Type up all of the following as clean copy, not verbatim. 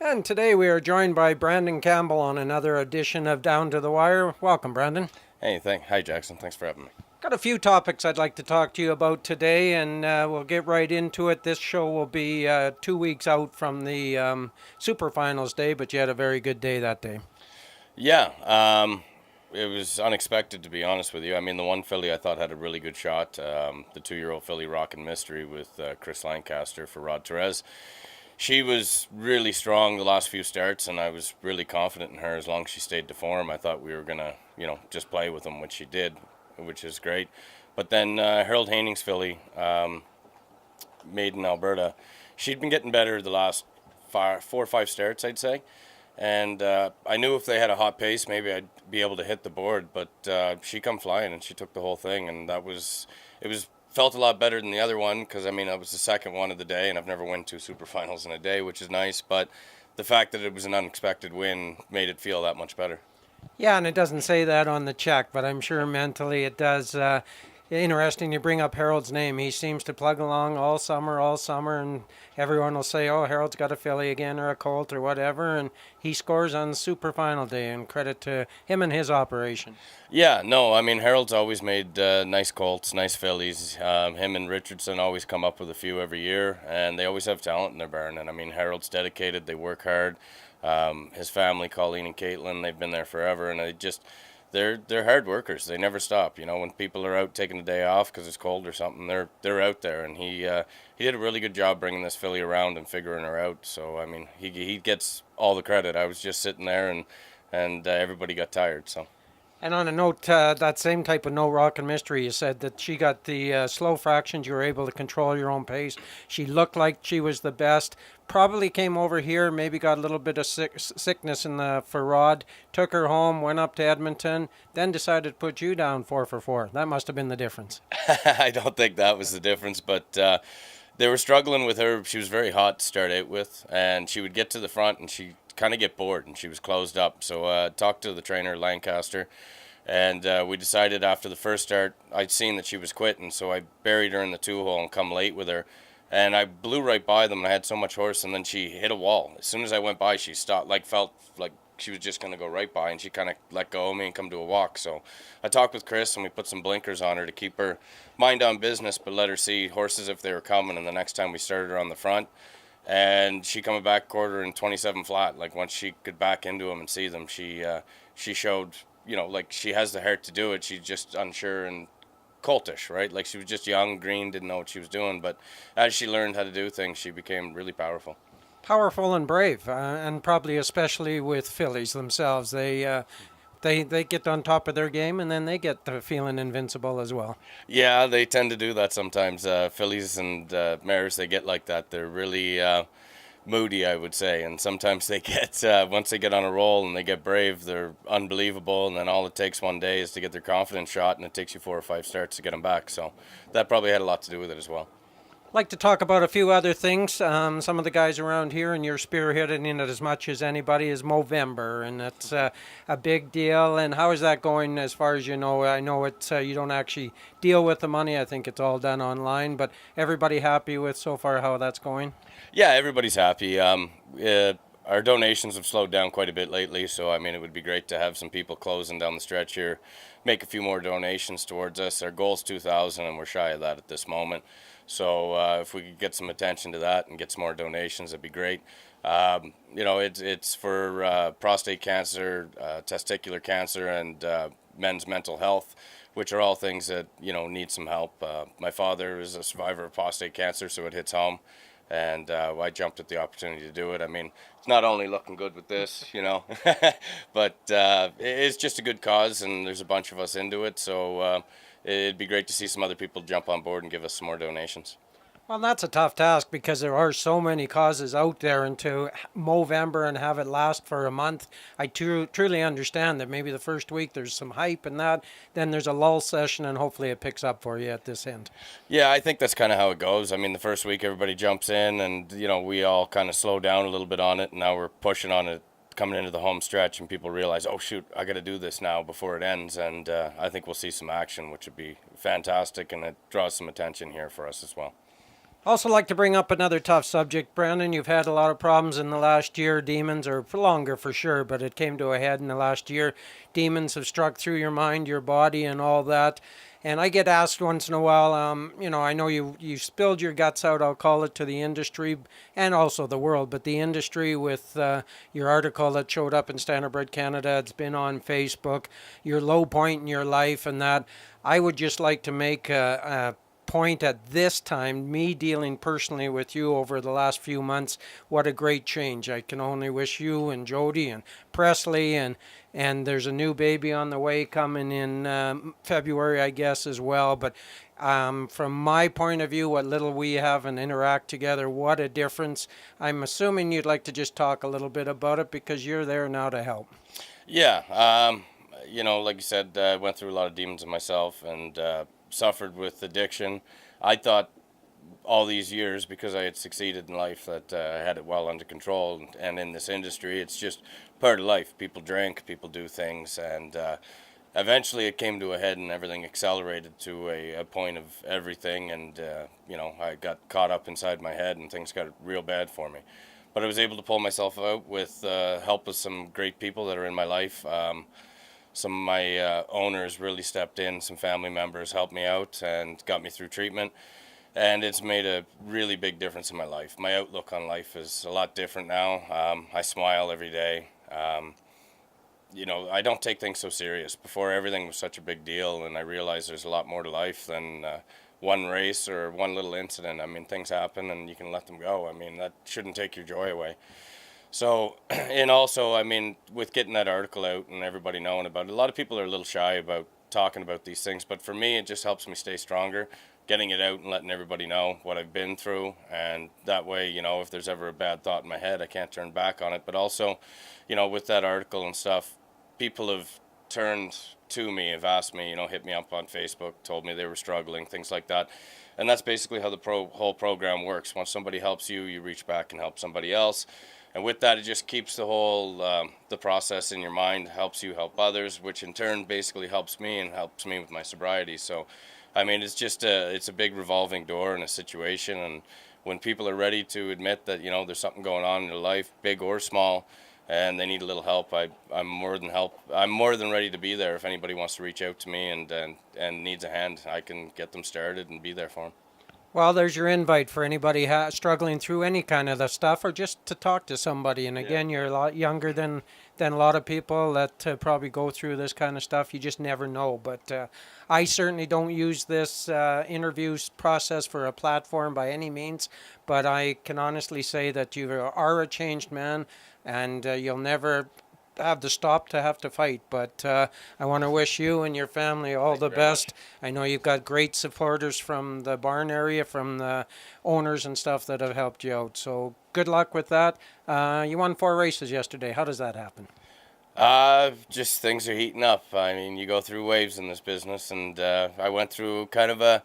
And today we are joined by Brandon Campbell on another edition of Down to the Wire. Welcome, Brandon. Hi, Jackson. Thanks for having me. Got a few topics I'd like to talk to you about today, and we'll get right into it. This show will be 2 weeks out from the Super Finals day, but you had a very good day that day. Yeah, it was unexpected, to be honest with you. I mean, the one filly I thought had a really good shot, the 2-year-old filly Rockin' Mystery with Chris Lancaster for Rod Therese. She was really strong the last few starts, and I was really confident in her as long as she stayed to form. I thought we were going to, just play with them, which she did, which is great. But then Harold Hainings's filly, made in Alberta, she'd been getting better the last 4 or 5 starts, I'd say. And I knew if they had a hot pace, maybe I'd be able to hit the board. But she come flying and she took the whole thing, and it was felt a lot better than the other one because I mean that was the second one of the day, and I've never won 2 superfinals in a day, which is nice. But the fact that it was an unexpected win made it feel that much better. Yeah, and it doesn't say that on the check, but I'm sure mentally it does. Interesting you bring up Harold's name. He seems to plug along all summer, and everyone will say, "Oh, Harold's got a filly again or a colt or whatever," and he scores on Super Final Day. And credit to him and his operation. Yeah, no, I mean Harold's always made nice colts, nice fillies. Him and Richardson always come up with a few every year, and they always have talent in their barn. And I mean Harold's dedicated; they work hard. His family, Colleen and Caitlin, they've been there forever, and they're hard workers. They never stop. When people are out taking a day off because it's cold or something, they're out there. And he did a really good job bringing this filly around and figuring her out. So I mean, he gets all the credit. I was just sitting there, and everybody got tired. So. And on a note, that same type of no rock and mystery, you said that she got the slow fractions. You were able to control your own pace. She looked like she was the best. Probably came over here, maybe got a little bit of sickness in the for Rod. Took her home, went up to Edmonton, then decided to put you down 4 for 4. That must have been the difference. I don't think that was the difference, but they were struggling with her. She was very hot to start out with, and she would get to the front and she kind of get bored and she was closed up. So talked to the trainer Lancaster, and we decided after the first start I'd seen that she was quitting, so I buried her in the 2-hole and come late with her, and I blew right by them, and I had so much horse, and then she hit a wall. As soon as I went by, she stopped, felt like she was just going to go right by, and she kind of let go of me and come to a walk. So I talked with Chris, and we put some blinkers on her to keep her mind on business, but let her see horses if they were coming. And the next time we started her on the front, and she coming back quarter in 27 flat. Like once she could back into them and see them, she showed, like she has the heart to do it. She's just unsure and coltish, right? Like she was just young, green, didn't know what she was doing. But as she learned how to do things, she became really powerful. Powerful and brave, and probably especially with fillies themselves. They get on top of their game, and then they get the feeling invincible as well. Yeah, they tend to do that sometimes. Fillies and mares, they get like that. They're really moody, I would say, and sometimes they get once they get on a roll and they get brave, they're unbelievable. And then all it takes one day is to get their confidence shot, and it takes you 4 or 5 starts to get them back. So that probably had a lot to do with it as well. Like to talk about a few other things. Some of the guys around here, and you're spearheading it as much as anybody, is Movember, and it's a big deal. And how is that going as far as you know? I know it's you don't actually deal with the money. I think it's all done online, but everybody happy with so far how that's going? Yeah, everybody's happy. Our donations have slowed down quite a bit lately, so I mean it would be great to have some people closing down the stretch here, make a few more donations towards us. Our goal's 2,000, and we're shy of that at this moment. So if we could get some attention to that and get some more donations, that'd be great. It's for prostate cancer, testicular cancer, and men's mental health, which are all things that need some help. My father is a survivor of prostate cancer, so it hits home. And I jumped at the opportunity to do it. I mean, it's not only looking good with this, but it's just a good cause, and there's a bunch of us into it. So it'd be great to see some other people jump on board and give us some more donations. Well, that's a tough task because there are so many causes out there, and to Movember and have it last for a month, I truly understand that maybe the first week there's some hype and that, then there's a lull session, and hopefully it picks up for you at this end. Yeah, I think that's kind of how it goes. I mean, the first week everybody jumps in, and we all kind of slow down a little bit on it, and now we're pushing on it coming into the home stretch, and people realize, oh shoot, I got to do this now before it ends. And I think we'll see some action, which would be fantastic, and it draws some attention here for us as well. Also, like to bring up another tough subject, Brandon. You've had a lot of problems in the last year, demons, or for longer for sure, but it came to a head in the last year. Demons have struck through your mind, your body, and all that. And I get asked once in a while, I know you spilled your guts out, I'll call it, to the industry and also the world, but the industry with your article that showed up in Standardbred Canada, it's been on Facebook, your low point in your life, and that. I would just like to make a point at this time, me dealing personally with you over the last few months, what a great change. I can only wish you and Jody and Presley and there's a new baby on the way coming in February, I guess, as well. But from my point of view, what little we have and interact together, what a difference. I'm assuming you'd like to just talk a little bit about it because you're there now to help. Yeah, like you said, I went through a lot of demons in myself and suffered with addiction. I thought all these years, because I had succeeded in life, that I had it well under control. And in this industry, it's just part of life. People drink, people do things, and eventually it came to a head and everything accelerated to a point of everything. And, I got caught up inside my head and things got real bad for me. But I was able to pull myself out with help of some great people that are in my life. Some of my owners really stepped in, some family members helped me out and got me through treatment. And it's made a really big difference in my life. My outlook on life is a lot different now. I smile every day. I don't take things so serious. Before, everything was such a big deal, and I realized there's a lot more to life than one race or one little incident. I mean, things happen and you can let them go. I mean, that shouldn't take your joy away. So, and also, I mean, with getting that article out and everybody knowing about it, a lot of people are a little shy about talking about these things, but for me, it just helps me stay stronger, getting it out and letting everybody know what I've been through, and that way, if there's ever a bad thought in my head, I can't turn back on it. But also, with that article and stuff, people have turned to me, have asked me, hit me up on Facebook, told me they were struggling, things like that. And that's basically how the whole program works. Once somebody helps you, you reach back and help somebody else. And with that, it just keeps the whole the process in your mind, helps you help others, which in turn basically helps me and helps me with my sobriety. So, I mean, it's a big revolving door in a situation. And when people are ready to admit that, there's something going on in their life, big or small, and they need a little help, I'm more than ready to be there. If anybody wants to reach out to me and needs a hand, I can get them started and be there for them. Well, there's your invite for anybody struggling through any kind of the stuff, or just to talk to somebody. And again, you're a lot younger than a lot of people that probably go through this kind of stuff. You just never know. But I certainly don't use this interview process for a platform by any means. But I can honestly say that you are a changed man, and you'll never have to fight. But I want to wish you and your family all the best. I know you've got great supporters from the barn area, from the owners and stuff that have helped you out. So good luck with that. You won 4 races yesterday. How does that happen? Just things are heating up. I mean, you go through waves in this business, and I went through kind of the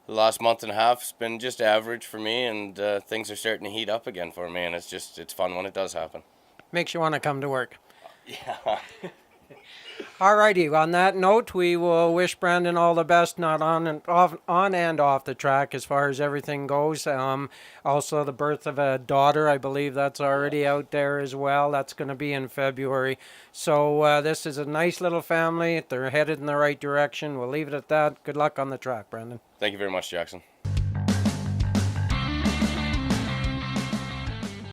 last month and a half. It's been just average for me, and things are starting to heat up again for me, and it's fun when it does happen. Makes you want to come to work. Yeah. Alrighty. On that note, we will wish Brandon all the best, not on and off the track, as far as everything goes. Also, the birth of a daughter, I believe that's already out there as well. That's going to be in February. So this is a nice little family. They're headed in the right direction. We'll leave it at that. Good luck on the track, Brandon. Thank you very much, Jackson.